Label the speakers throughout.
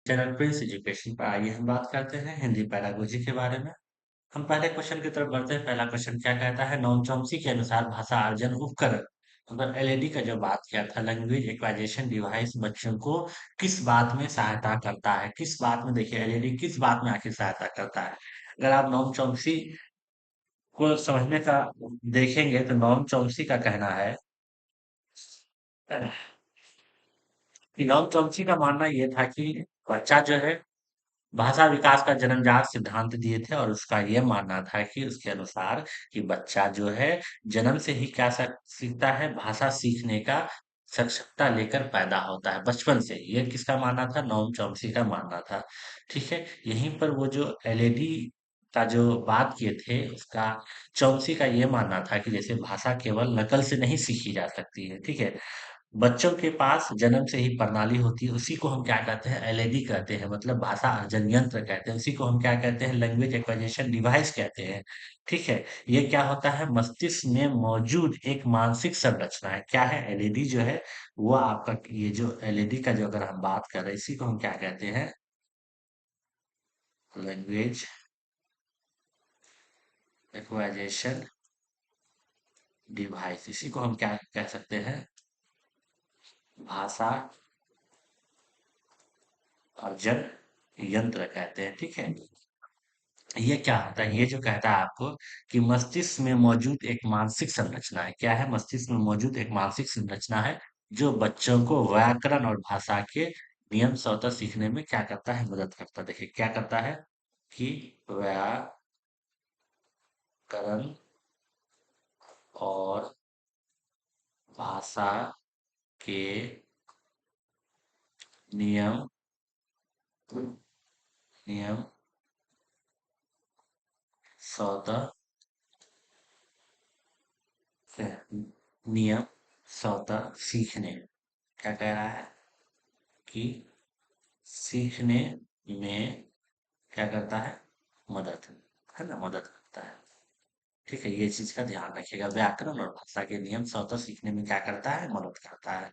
Speaker 1: Channel Prince education पर आइए हम बात करते हैं हिंदी पैडागोजी के बारे में। हम पहले क्वेश्चन की तरफ बढ़ते हैं। पहला क्वेश्चन क्या कहता है? नॉम चॉम्स्की के अनुसार भाषा अर्जन उपकरण मतलब एलईडी का जो बात किया था, लैंग्वेज एक्वाजिशन डिवाइस, बच्चों को किस बात में सहायता करता है? किस बात में, देखिए एलईडी किस बात में आखिर सहायता करता है? अगर आप नॉम चॉम्स्की को समझने का देखेंगे तो नॉम चॉम्स्की का कहना है कि नॉम चॉम्स्की का मानना ये था कि बच्चा जो है भाषा विकास का जन्मजात सिद्धांत दिए थे और उसका ये मानना था कि उसके अनुसार कि बच्चा जो है जन्म से ही क्या सीखता है, भाषा सीखने का सक्षमता लेकर पैदा होता है बचपन से ही। ये किसका मानना था? नोम चॉम्स्की का मानना था। ठीक है, यहीं पर वो जो एलएडी का जो बात किए थे उसका चॉम्स्की का ये मानना था कि जैसे भाषा केवल नकल से नहीं सीखी जा सकती है। ठीक है, बच्चों के पास जन्म से ही प्रणाली होती है, उसी को हम क्या कहते हैं? एलएडी कहते हैं, मतलब भाषा अर्जन यंत्र कहते हैं। उसी को हम क्या कहते हैं? लैंग्वेज एक्विजिशन डिवाइस कहते हैं। ठीक है, ये क्या होता है? मस्तिष्क में मौजूद एक मानसिक संरचना है। क्या है? एलईडी जो है वो आपका, ये जो एलईडी का जो अगर हम बात कर रहे हैं, इसी को हम क्या कहते हैं? Language acquisition device. इसी को हम क्या कह सकते हैं? भाषा अर्जन यंत्र कहते हैं। ठीक है, ये क्या होता है? ये जो कहता है आपको कि मस्तिष्क में मौजूद एक मानसिक संरचना है। क्या है? मस्तिष्क में मौजूद एक मानसिक संरचना है जो बच्चों को व्याकरण और भाषा के नियम स्वतः सीखने में क्या करता है? मदद करता है। देखिए क्या करता है कि व्याकरण और भाषा के नियम नियम स्वतः नियम स्वतः सीखने, क्या कह रहा है कि सीखने में क्या करता है? मदद, है ना, मदद करता है। ठीक है, ये चीज का ध्यान रखिएगा। व्याकरण और भाषा के नियम स्वतः सीखने में क्या करता है? मदद करता है।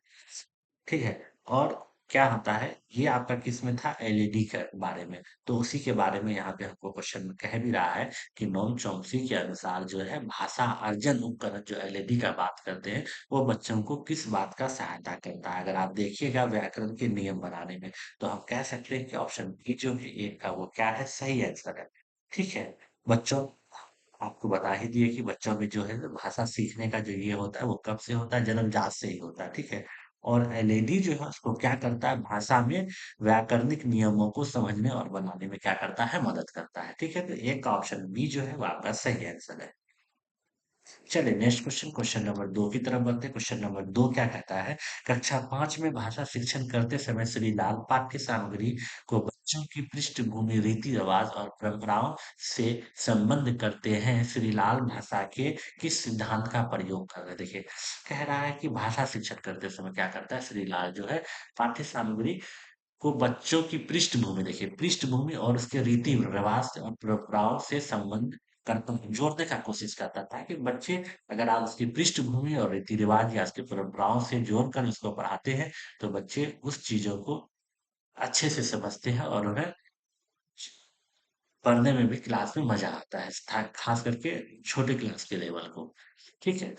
Speaker 1: ठीक है, और क्या होता है? ये आपका किस में था? एलईडी के बारे में। तो उसी के बारे में यहाँ पे हमको क्वेश्चन में कह भी रहा है कि नोम चॉम्स्की के अनुसार जो है भाषा अर्जन उपकरण जो एलईडी का बात करते हैं, वो बच्चों को किस बात का सहायता करता है? अगर आप देखिएगा व्याकरण के नियम बनाने में, तो हम कह सकते हैं कि ऑप्शन बी जो है एक का वो क्या है? सही आंसर है। ठीक है, बच्चों आपको बता ही दिए कि बच्चों में जो है भाषा सीखने का जो ये होता है वो कब से होता है? जन्मजात से ही होता है। ठीक है, और एलईडी जो है उसको क्या करता है? भाषा में व्याकरणिक नियमों को समझने और बनाने में क्या करता है? मदद करता है। ठीक है, तो एक का ऑप्शन बी जो है वो आपका सही आंसर है। चलिए नेक्स्ट क्वेश्चन, क्वेश्चन नंबर 2 की तरफ बढ़ते हैं। क्वेश्चन नंबर 2 क्या कहता है? कक्षा 5 में भाषा शिक्षण करते समय श्री लाल पाठ्य सामग्री को बच्चों की पृष्ठभूमि, रीति रिवाज और परंपराओं से संबद्ध करते हैं। श्री लाल भाषा के किस सिद्धांत का प्रयोग कर रहे हैं? देखिए कह रहा है कि भाषा शिक्षण करते समय क्या करता है श्री लाल जो है? पाठ्य सामग्री को बच्चों की पृष्ठभूमि, देखिए पृष्ठभूमि और उसके रीति रिवाज से और परंपराओं से संबंध करता जोड़ने का कोशिश करता था कि बच्चे, अगर आप उसकी पृष्ठभूमि और रीति रिवाज या उसकी परंपराओं से जोड़कर उसको पढ़ाते हैं तो बच्चे उस चीजों को अच्छे से समझते हैं और उन्हें पढ़ने में भी क्लास में मजा आता है, खास करके छोटे क्लास के लेवल को। ठीक है,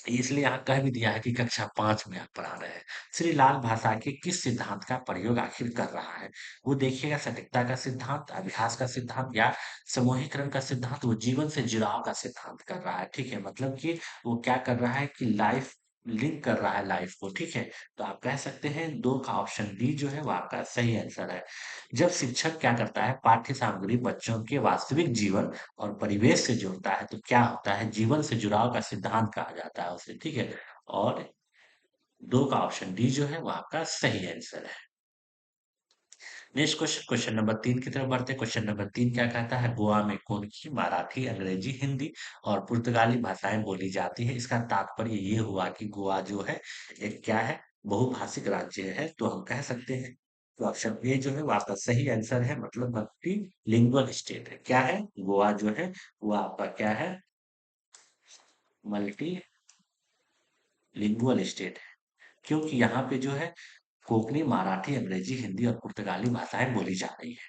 Speaker 1: इसलिए यहाँ कह भी दिया है कि कक्षा 5 में आप पढ़ा रहे हैं। श्री लाल भाषा के किस सिद्धांत का प्रयोग आखिर कर रहा है? वो देखिएगा, सटीकता का सिद्धांत, अभ्यास का सिद्धांत या समूहीकरण का सिद्धांत, वो जीवन से जुड़ाव का सिद्धांत कर रहा है। ठीक है, मतलब कि वो क्या कर रहा है कि लाइफ लिंक कर रहा है लाइफ को। ठीक है, तो आप कह सकते हैं 2 का ऑप्शन डी जो है वो आपका सही आंसर है। जब शिक्षक क्या करता है? पाठ्य सामग्री बच्चों के वास्तविक जीवन और परिवेश से जोड़ता है तो क्या होता है? जीवन से जुड़ाव का सिद्धांत कहा जाता है उसे। ठीक है, और 2 का ऑप्शन डी जो है वो आपका सही आंसर है। नेक्स्ट क्वेश्चन, क्वेश्चन नंबर 3 की तरफ बढ़ते हैं। क्वेश्चन नंबर 3 क्या कहता है? गोवा में कौन की मराठी, अंग्रेजी, हिंदी और पुर्तगाली भाषाएं बोली जाती है? इसका तात्पर्य ये हुआ कि गोवा जो है एक क्या है? बहुभाषिक राज्य है। तो हम कह सकते हैं तो ऑप्शन ए जो है वो आपका सही आंसर है, मतलब मल्टी लिंगुअल स्टेट है। क्या है? गोवा जो है वो आपका क्या है? मल्टी लिंगुअल स्टेट है, क्योंकि यहाँ पे जो है कोंकणी, मराठी, अंग्रेजी, हिंदी और पुर्तगाली भाषाएं बोली जा रही है।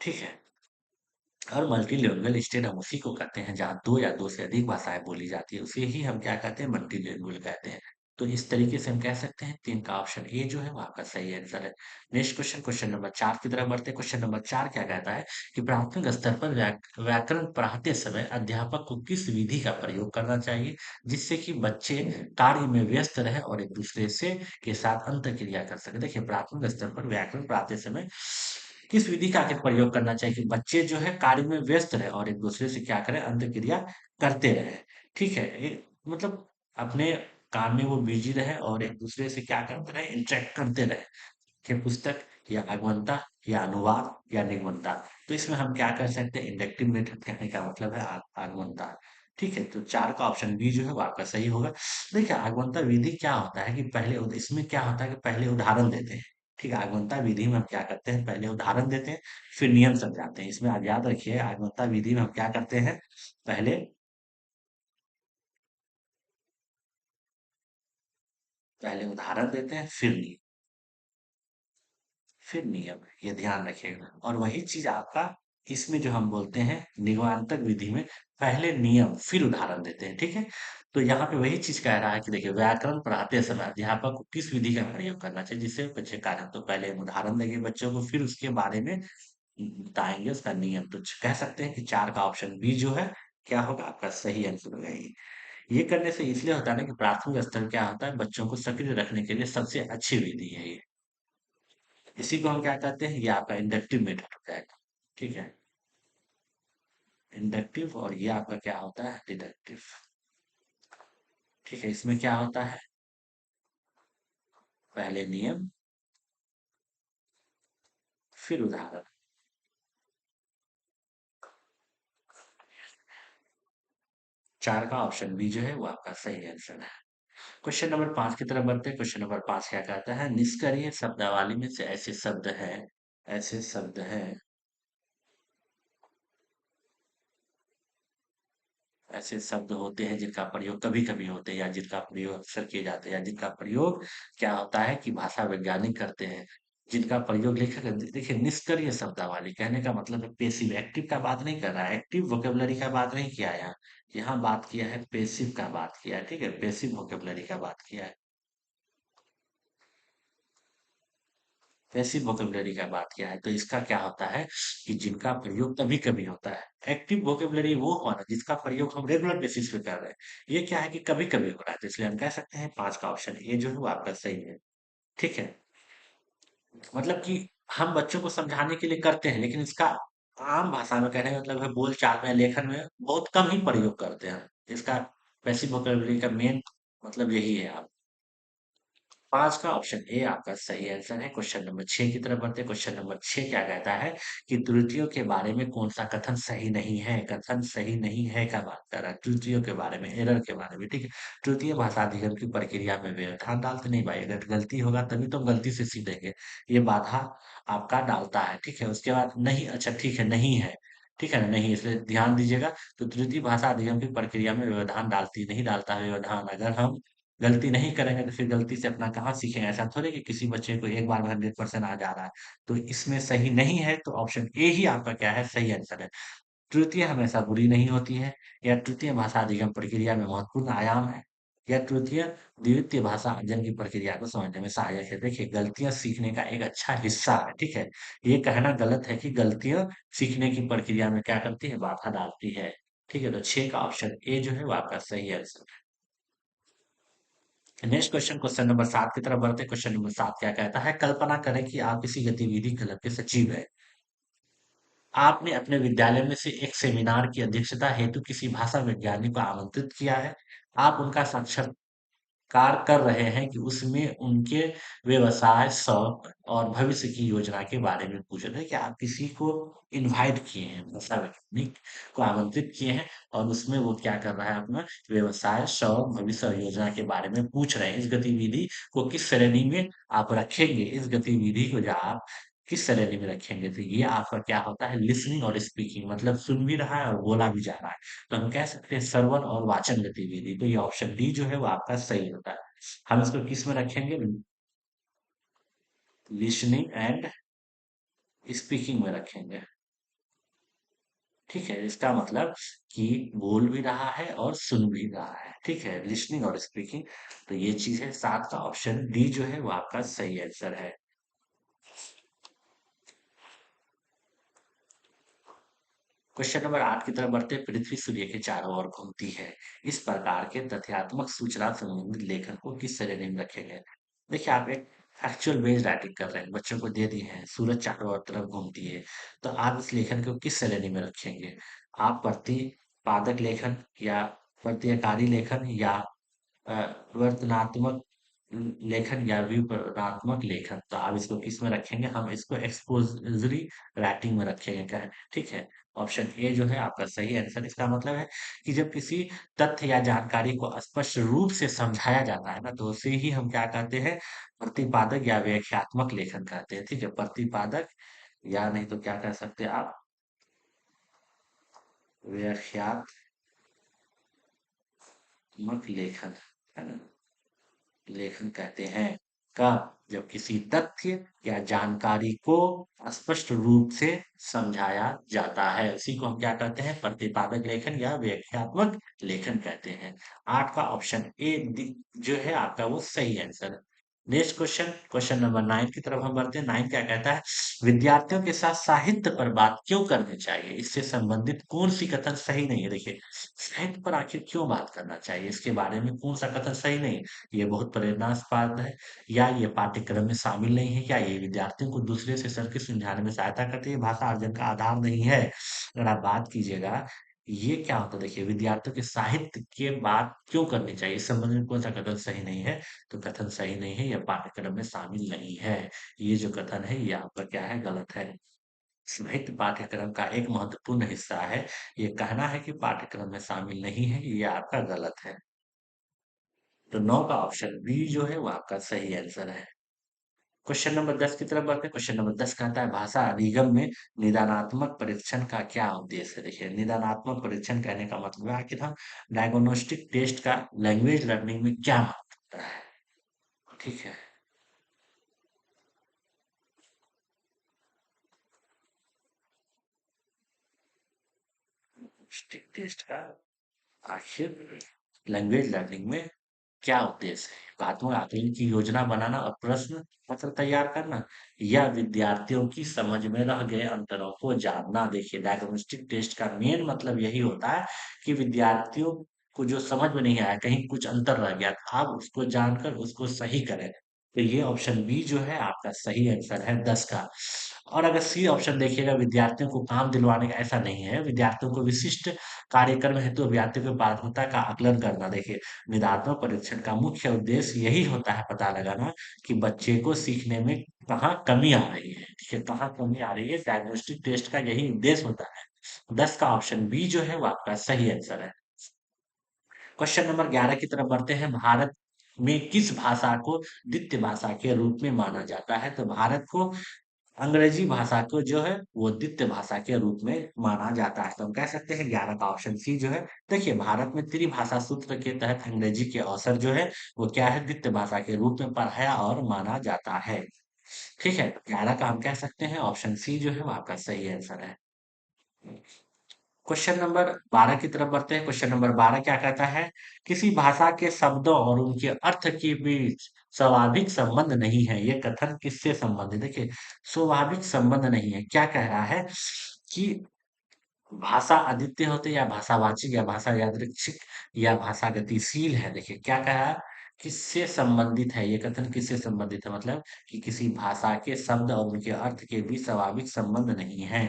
Speaker 1: ठीक है। और मल्टीलिंगुअल स्टेट हम उसी को कहते हैं जहाँ 2 या 2 से अधिक भाषाएँ बोली जाती है, उसे ही हम क्या कहते हैं मल्टीलिंगुअल कहते हैं। तो इस तरीके से हम कह सकते हैं 3 का ऑप्शन ए जो है वो आपका सही आंसर है। नेक्स्ट क्वेश्चन क्वेश्चन नंबर 4 की तरफ बढ़ते हैं। क्वेश्चन नंबर 4 क्या कहता है कि प्राथमिक स्तर पर व्याकरण पढ़ाते समय अध्यापक को किस विधि का प्रयोग करना चाहिए जिससे कि बच्चे कार्य में व्यस्त रहे और एक दूसरे से के साथ अंतरक्रिया कर सके। देखिए प्राथमिक स्तर पर व्याकरण पढ़ाते समय किस विधि का आखिर प्रयोग करना चाहिए कि बच्चे जो है कार्य में व्यस्त रहे और एक दूसरे से क्या करें अंतरक्रिया करते रहे। ठीक है मतलब अपने काम में वो बिजी रहे और एक दूसरे से क्या करते रहे इंटरेक्ट करते रहे कि पुस्तक या आगमनता या अनुवाद या निगमनता। तो इसमें हम क्या कर सकते हैं इंडक्टिव मेथड कहने का मतलब है आगमनता। ठीक है तो 4 का ऑप्शन बी जो है वो आपका सही होगा। देखिए आगमनता विधि क्या होता है कि पहले इसमें क्या होता है कि पहले उदाहरण देते हैं। ठीक है आगमनता विधि में हम क्या करते हैं पहले उदाहरण देते हैं फिर नियम समझाते हैं। इसमें आप याद रखिए आगमनता विधि में हम क्या करते हैं पहले पहले उदाहरण देते हैं फिर नियम ये ध्यान रखिएगा। और वही चीज आपका इसमें जो हम बोलते हैं निगमांतक विधि में पहले नियम फिर उदाहरण देते हैं। ठीक है तो यहाँ पे वही चीज कह रहा है कि देखिए व्याकरण पढ़ाते समय अध्यापक को किस विधि का प्रयोग करना चाहिए जिससे बच्चे कार्य तो पहले हम उदाहरण देंगे बच्चों को फिर उसके बारे में बताएंगे उसका नियम। तो कह सकते हैं कि 4 का ऑप्शन बी जो है क्या होगा आपका सही आंसर होगा ये करने से इसलिए होता है ना कि प्राथमिक स्तर क्या होता है बच्चों को सक्रिय रखने के लिए सबसे अच्छी विधि है ये। इसी को हम क्या कहते हैं ये आपका इंडक्टिव मेथड हो जाएगा। ठीक है इंडक्टिव और ये आपका क्या होता है डिडक्टिव। ठीक है इसमें क्या होता है पहले नियम फिर उदाहरण। 4 का ऑप्शन बी जो है वो आपका सही आंसर है। क्वेश्चन नंबर 5 की तरफ बढ़ते हैं। क्वेश्चन नंबर 5 क्या कहता है निष्क्रिय शब्दावली में से ऐसे शब्द हैं ऐसे शब्द होते हैं जिनका प्रयोग कभी-कभी होते हैं या जिनका प्रयोग अक्सर किए जाते हैं या जिनका प्रयोग क्या होता है कि भाषा वैज्ञानिक करते हैं। जिनका प्रयोग लेखक देखिए निष्क्रिय शब्दावली कहने का मतलब है पैसिव एक्टिव का बात नहीं कर रहा है एक्टिव वोकेबलरी का बात नहीं किया यहाँ। यहाँ बात किया है पैसिव का बात किया है। ठीक है पैसिव वोकेबलरी का बात किया है। पैसिव वोकेबलरी का बात किया है तो इसका क्या होता है कि जिनका प्रयोग कभी कभी होता है। एक्टिव वोकेबलरी वो हुआ ना जिसका प्रयोग हम रेगुलर बेसिस पे कर रहे हैं। ये क्या है कि कभी कभी हो रहा है तो इसलिए हम कह सकते हैं 5 का ऑप्शन ये जो है वो आपका सही है। ठीक है मतलब कि हम बच्चों को समझाने के लिए करते हैं लेकिन इसका आम भाषा में कहने का मतलब है बोल चाल में लेखन में बहुत कम ही प्रयोग करते हैं। इसका पैसिव वोकेबलरी का मेन मतलब यही है। 5 का ऑप्शन ए आपका सही आंसर है। क्वेश्चन नंबर 6 की तरफ बढ़ते हैं। क्वेश्चन नंबर 6 क्या कहता है कि त्रुटियों के बारे में कौन सा कथन सही नहीं है? कथन सही नहीं है का बात कर रहा है। त्रुटियों के बारे में, एरर के बारे में, ठीक है? तृतीय भाषा अधिगम की प्रक्रिया में व्यवधान डालते नहीं भाई। अगर गलती होगा तभी तो हम गलती से सीखेंगे। ये बाधा आपका डालता है, ठीक है? उसके बाद नहीं अच्छा ठीक है, नहीं है। ठीक है ना? नहीं इसलिए ध्यान दीजिएगा। तो तृतीय भाषा अधिगम की प्रक्रिया में व्यवधान डालती नहीं डालता है व्यवधान। अगर हम गलती नहीं करेंगे तो फिर गलती से अपना कहाँ सीखेंगे? ऐसा थोड़ी कि किसी बच्चे को एक बार में 100% आ जा रहा है। तो इसमें सही नहीं है तो ऑप्शन ए ही आपका क्या है सही आंसर है। तृतीय हमेशा बुरी नहीं होती है या तृतीय भाषा अधिगम प्रक्रिया में महत्वपूर्ण आयाम है या तृतीय द्वितीय भाषा अध्ययन की प्रक्रिया को समझने में सहायक है। देखिए गलतियां सीखने का एक अच्छा हिस्सा है। ठीक है ये कहना गलत है कि गलतियां सीखने की प्रक्रिया में क्या करती है बाधा डालती है। ठीक है तो 6 का ऑप्शन ए जो है वो आपका सही आंसर है। नेक्स्ट क्वेश्चन क्वेश्चन नंबर 7 की तरफ बढ़ते हैं। क्वेश्चन नंबर 7 क्या कहता है कल्पना करें कि आप किसी गतिविधि क्लब के सचिव हैं। आपने अपने विद्यालय में से एक सेमिनार की अध्यक्षता हेतु किसी भाषा वैज्ञानिक को आमंत्रित किया है। आप उनका साक्षात्कार कर रहे हैं कि उसमें उनके व्यवसाय शौक और भविष्य की योजना के बारे में पूछ रहे हैं कि आप किसी को इनवाइट किए हैं भाषा वैज्ञानिक को आमंत्रित किए हैं और उसमें वो क्या कर रहा है अपना व्यवसाय शौक भविष्य और योजना के बारे में पूछ रहे हैं। इस गतिविधि को किस श्रेणी में आप रखेंगे इस गतिविधि को जो आप किस श्रेणी में रखेंगे तो ये आपका क्या होता है लिसनिंग और स्पीकिंग मतलब सुन भी रहा है और बोला भी जा रहा है। तो हम कह सकते हैं श्रवण और वाचन गतिविधि। तो ये ऑप्शन डी जो है वो आपका सही होता है। हम इसको किस में रखेंगे लिसनिंग एंड स्पीकिंग में रखेंगे। ठीक है, इसका मतलब कि बोल भी रहा है और सुन भी रहा है। ठीक है, लिसनिंग और स्पीकिंग। तो ये चीज है, सात का ऑप्शन डी जो है वो आपका सही आंसर है। क्वेश्चन नंबर 8 की तरफ बढ़ते हैं। पृथ्वी सूर्य के चारों ओर घूमती है, इस प्रकार के तथ्यात्मक सूचना संबंधित लेखन को किस श्रेणी में रखेंगे? देखिए, आप एक फैक्चुअल बेस्ड राइटिंग कर रहे हैं, बच्चों को दे दी है सूरज चारों ओर तरफ घूमती है, तो आप इस लेखन को किस श्रेणी में रखेंगे? आप प्रतिपादक लेखन, या प्रत्ययकारी लेखन, या अ, वर्णनात्मक लेखन, या विवरणात्मक लेखन? तो आप इसको किस में रखेंगे? हम इसको एक्सपोजिटरी राइटिंग में रखेंगे। क्या है? ठीक है, ऑप्शन ए जो है आपका सही आंसर। इसका मतलब है कि जब किसी तथ्य या जानकारी को स्पष्ट रूप से समझाया जाता है ना, तो उसे ही हम क्या कहते हैं? प्रतिपादक या व्याख्यात्मक लेखन कहते हैं। ठीक है, प्रतिपादक, या नहीं तो क्या कह सकते हैं आप? व्याख्यात्मक लेखन, है ना? लेखन कहते हैं। कब? जब किसी तथ्य या जानकारी को स्पष्ट रूप से समझाया जाता है, उसी को हम क्या कहते हैं? प्रतिपादक लेखन या व्याख्यात्मक लेखन कहते हैं। 8 का ऑप्शन ए जो है आपका वो सही आंसर है। नेक्स्ट क्वेश्चन, क्वेश्चन नंबर 9 की तरफ हम बढ़ते हैं। 9 क्या कहता है? विद्यार्थियों के साथ साहित्य पर बात क्यों करनी चाहिए? इससे संबंधित कौन सी कथन सही नहीं है? देखिए, साहित्य पर आखिर क्यों बात करना चाहिए, इसके बारे में कौन सा कथन सही नहीं है? ये बहुत प्रेरणास्पद है, या ये पाठ्यक्रम में शामिल नहीं है, या ये विद्यार्थियों को दूसरे से सर्किट समझाने में सहायता करती है, भाषा अर्जन का आधार नहीं है। अगर आप बात कीजिएगा, ये क्या होता है? देखिए, विद्यार्थियों के साहित्य के बात क्यों करनी चाहिए, इस संबंध में कौन सा कथन सही नहीं है? तो कथन सही नहीं है, यह पाठ्यक्रम में शामिल नहीं है। ये जो कथन है ये आपका क्या है? गलत है। साहित्य पाठ्यक्रम का एक महत्वपूर्ण हिस्सा है। ये कहना है कि पाठ्यक्रम में शामिल नहीं है, ये आपका गलत है। तो 9 का ऑप्शन बी जो है वो आपका सही आंसर है। क्वेश्चन नंबर 10 की तरफ बढ़ते हैं। क्वेश्चन नंबर 10 कहता है, भाषा अधिगम में निदानात्मक परीक्षण का क्या उद्देश्य है? देखिए, निदानात्मक परीक्षण कहने का मतलब है आखिर हम डायग्नोस्टिक टेस्ट का लैंग्वेज लर्निंग में क्या महत्व होता है? ठीक है, डायग्नोस्टिक टेस्ट का आखिर लैंग्वेज लर्निंग में क्या उद्देश्य है? एकात्मक आकलन की योजना बनाना और प्रश्न पत्र तैयार करना, या विद्यार्थियों की समझ में रह गए अंतरों को जानना। देखिए, डायग्नोस्टिक टेस्ट का मेन मतलब यही होता है कि विद्यार्थियों को जो समझ में नहीं आया, कहीं कुछ अंतर रह गया, आप उसको जानकर उसको सही करें। तो ये ऑप्शन बी जो है आपका सही आंसर है 10 का। और अगर सी ऑप्शन देखिएगा, विद्यार्थियों को काम दिलवाने का, ऐसा नहीं है। विद्यार्थियों को विशिष्ट कार्यक्रम हेतु अभ्यर्थियों की पात्रता का आकलन करना। देखिए, निदात्मक परीक्षण का मुख्य उद्देश्य यही होता है, पता लगाना कि बच्चे को सीखने में कहाँ कमी आ रही है। ठीक है, कहाँ कमी आ रही है, डायग्नोस्टिक टेस्ट का यही उद्देश्य होता है। 10 का ऑप्शन बी जो है वो आपका सही आंसर है। क्वेश्चन नंबर 11 की तरफ बढ़ते हैं। भारत में किस भाषा को द्वितीय भाषा के रूप में माना जाता है? तो भारत को अंग्रेजी भाषा को जो है वो द्वितीय भाषा के रूप में माना जाता है। तो हम कह सकते हैं 11 का ऑप्शन सी जो है। देखिए, भारत में त्रिभाषा सूत्र के तहत अंग्रेजी के अवसर जो है वो क्या है? द्वितीय भाषा के रूप में पढ़ाया और माना जाता है। ठीक है, 11 का हम कह सकते हैं ऑप्शन सी जो है वो आपका सही आंसर है। क्वेश्चन नंबर 12 की तरफ बढ़ते हैं। क्वेश्चन नंबर 12 क्या कहता है? किसी भाषा के शब्दों और उनके अर्थ के बीच स्वाभाविक संबंध नहीं है, ये कथन किससे संबंधित है? देखिए, स्वाभाविक संबंध नहीं है, क्या कह रहा है कि भाषा अद्वितीय होती है, या भाषावाचिक, या भाषा यादृच्छिक, या भाषा गतिशील है। देखिए, क्या कहा? किससे संबंधित है, ये कथन किससे संबंधित है? मतलब कि किसी भाषा के शब्द और उनके अर्थ के बीच स्वाभाविक संबंध नहीं है।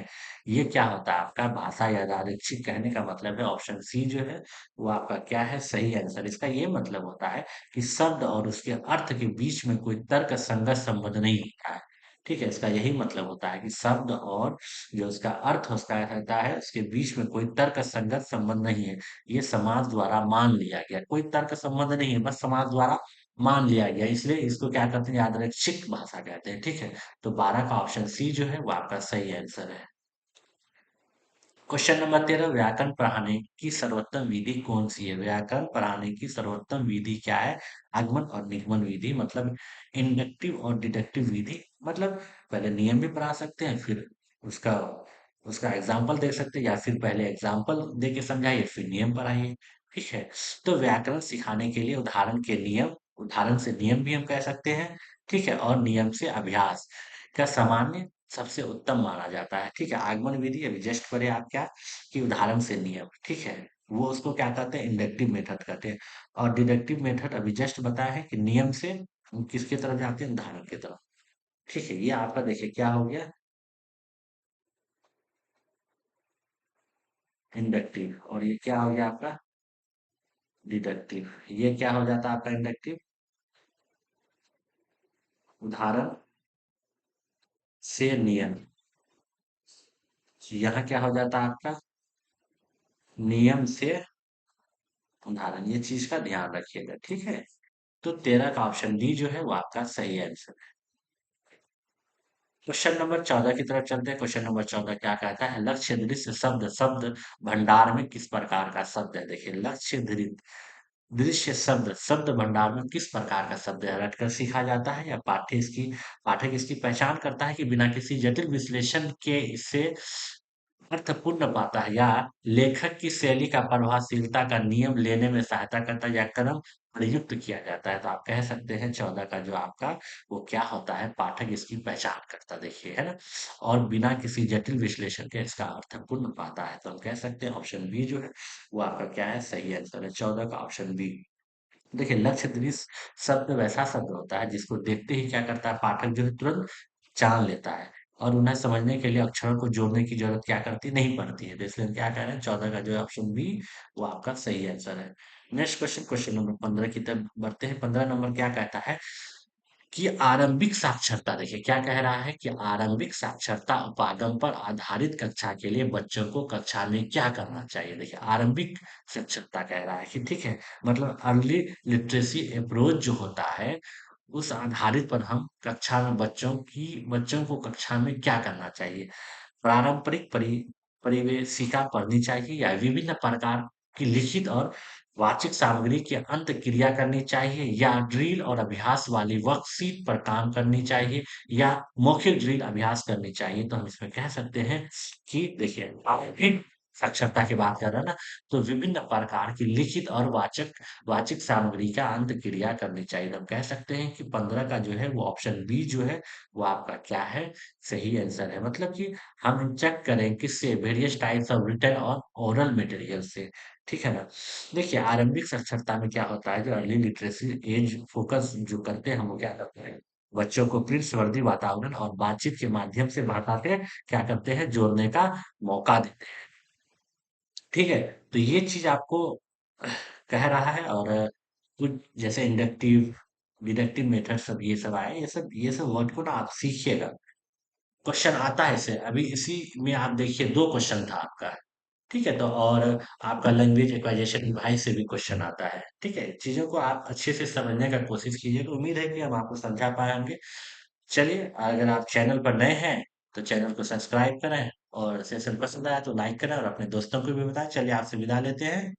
Speaker 1: ये क्या होता है आपका? भाषा यादृच्छिक कहने का मतलब है ऑप्शन सी जो है वो आपका क्या है? सही आंसर। इसका ये मतलब होता है कि शब्द और उसके अर्थ के बीच में कोई तर्क संगत संबंध नहीं होता है। ठीक है, इसका यही मतलब होता है कि शब्द और जो उसका अर्थ उसका रहता है, उसके बीच में कोई तर्क संगत संबंध नहीं है। ये समाज द्वारा मान लिया गया, कोई तर्क संबंध नहीं है, बस समाज द्वारा मान लिया गया, इसलिए इसको क्या कहते हैं? यादृच्छिक भाषा कहते हैं। ठीक है, तो 12 का ऑप्शन सी जो है वो आपका सही आंसर है। क्वेश्चन नंबर 13, व्याकरण पढ़ाने की सर्वोत्तम विधि कौन सी है? व्याकरण पढ़ाने की सर्वोत्तम विधि क्या है? आगमन और निगमन विधि, मतलब इंडक्टिव और डिडक्टिव विधि, मतलब पहले नियम भी पढ़ा सकते हैं, फिर उसका उसका एग्जाम्पल दे सकते हैं, या फिर पहले एग्जाम्पल दे के समझाइए फिर नियम पढ़ाइए। ठीक है। तो व्याकरण सिखाने के लिए उदाहरण से नियम भी हम कह सकते हैं। ठीक है। और नियम से अभ्यास का सामान्य सबसे उत्तम माना जाता है। ठीक है। आगमन विधि अभी जस्ट पढ़े आप क्या, कि उदाहरण से नियम। ठीक है। वो उसको क्या कहते हैं, इंडक्टिव मेथड कहते हैं। और डिडक्टिव मेथड अभी जस्ट बताया है कि नियम से हम किसकी तरफ जाते हैं, उदाहरण की तरफ। ठीक है। ये आपका देखिए क्या हो गया, इंडक्टिव। और ये क्या हो गया आपका, डिडक्टिव। ये क्या हो जाता है आपका इंडक्टिव, उदाहरण से नियम। यहाँ क्या हो जाता है आपका, नियम से उदाहरण। ये चीज का ध्यान रखिएगा। ठीक है। तो 13 का ऑप्शन डी जो है वो आपका सही आंसर। क्वेश्चन नंबर 14 की तरफ चलते हैं। क्वेश्चन नंबर 14 क्या कहता है, लक्ष्य दृश्य शब्द शब्द भंडार में किस प्रकार का शब्द है। देखिए लक्ष्य दृश्य शब्द शब्द भंडार में किस प्रकार का शब्द है, रटकर सीखा जाता है, या पाठक इसकी पहचान करता है कि बिना किसी जटिल विश्लेषण के इससे अर्थपूर्ण पाता है, या लेखक की शैली का प्रभावशीलता का नियम लेने में सहायता करता है, या क्रम प्रयुक्त किया जाता है। तो आप कह सकते हैं 14 का जो आपका वो क्या होता है, पाठक इसकी पहचान करता, देखिए है ना। और बिना किसी जटिल विश्लेषण के इसका अर्थपूर्ण पाता है। तो हम कह सकते हैं ऑप्शन बी जो है वो आपका क्या है, सही आंसर है 14 का ऑप्शन बी। देखिए लक्ष्य दृश्य शब्द वैसा शब्द होता है जिसको देखते ही क्या करता है, पाठक जो है तुरंत जान लेता है, और उन्हें समझने के लिए अक्षरों को जोड़ने की जरूरत क्या करती नहीं पड़ती है। तो इसलिए हम क्या कह रहे हैं 14 का जो है ऑप्शन बी वो आपका सही आंसर है। नेक्स्ट क्वेश्चन, क्वेश्चन नंबर 15 की तरफ बढ़ते हैं। 15 नंबर क्या कहता है कि आरंभिक साक्षरता, देखिए क्या कह रहा है कि आरंभिक साक्षरता उपागम पर आधारित कक्षा के लिए बच्चों को कक्षा में क्या करना चाहिए। देखिए आरंभिक साक्षरता कह रहा है कि ठीक है, मतलब अर्ली लिटरेसी अप्रोच जो होता है उस आधारित पर हम कक्षा में बच्चों को कक्षा में क्या करना चाहिए। पारंपरिक परिवेशिका पढ़नी चाहिए, या विभिन्न प्रकार की लिखित और वाचिक सामग्री की अंत क्रिया करनी चाहिए, या ड्रिल और अभ्यास वाली वर्कशीट पर काम करनी चाहिए, या मौखिक ड्रिल अभ्यास करनी चाहिए। तो हम इसमें कह सकते हैं कि देखिए प्रारंभिक साक्षरता की बात कर रहे हैं ना, तो विभिन्न प्रकार की लिखित और वाचिक सामग्री का अंत क्रिया करनी चाहिए। तो हम कह सकते हैं कि 15 का जो है वो ऑप्शन बी जो है वो आपका क्या है, सही आंसर है। मतलब कि हम चेक करें किससे, वेरियस टाइप्स ऑफ रिटन और ओरल मटेरियल से। ठीक है ना। देखिए आरंभिक साक्षरता में क्या होता है, जो अर्ली लिटरेसी एज फोकस जो करते हैं हम, वो क्या करते हैं, बच्चों को प्रिंस वर्दी वातावरण और बातचीत के माध्यम से भाषा से क्या करते हैं, जोड़ने का मौका देते हैं। ठीक है। तो ये चीज आपको कह रहा है। और कुछ जैसे इंडक्टिव डिडक्टिव मेथड सब ये सब आए, ये सब वर्ड को ना आप सीखिएगा। क्वेश्चन आता है इससे, अभी इसी में आप देखिए 2 क्वेश्चन था आपका। ठीक है। तो और आपका लैंग्वेज एक्वाइजेशन भाई से भी क्वेश्चन आता है। ठीक है। चीजों को आप अच्छे से समझने का कोशिश कीजिए, तो उम्मीद है कि हम आपको समझा पाए होंगे। चलिए, अगर आप चैनल पर नए हैं तो चैनल को सब्सक्राइब करें, और सेशन पसंद आया तो लाइक करें, और अपने दोस्तों को भी बताएं। चलिए आपसे विदा लेते हैं।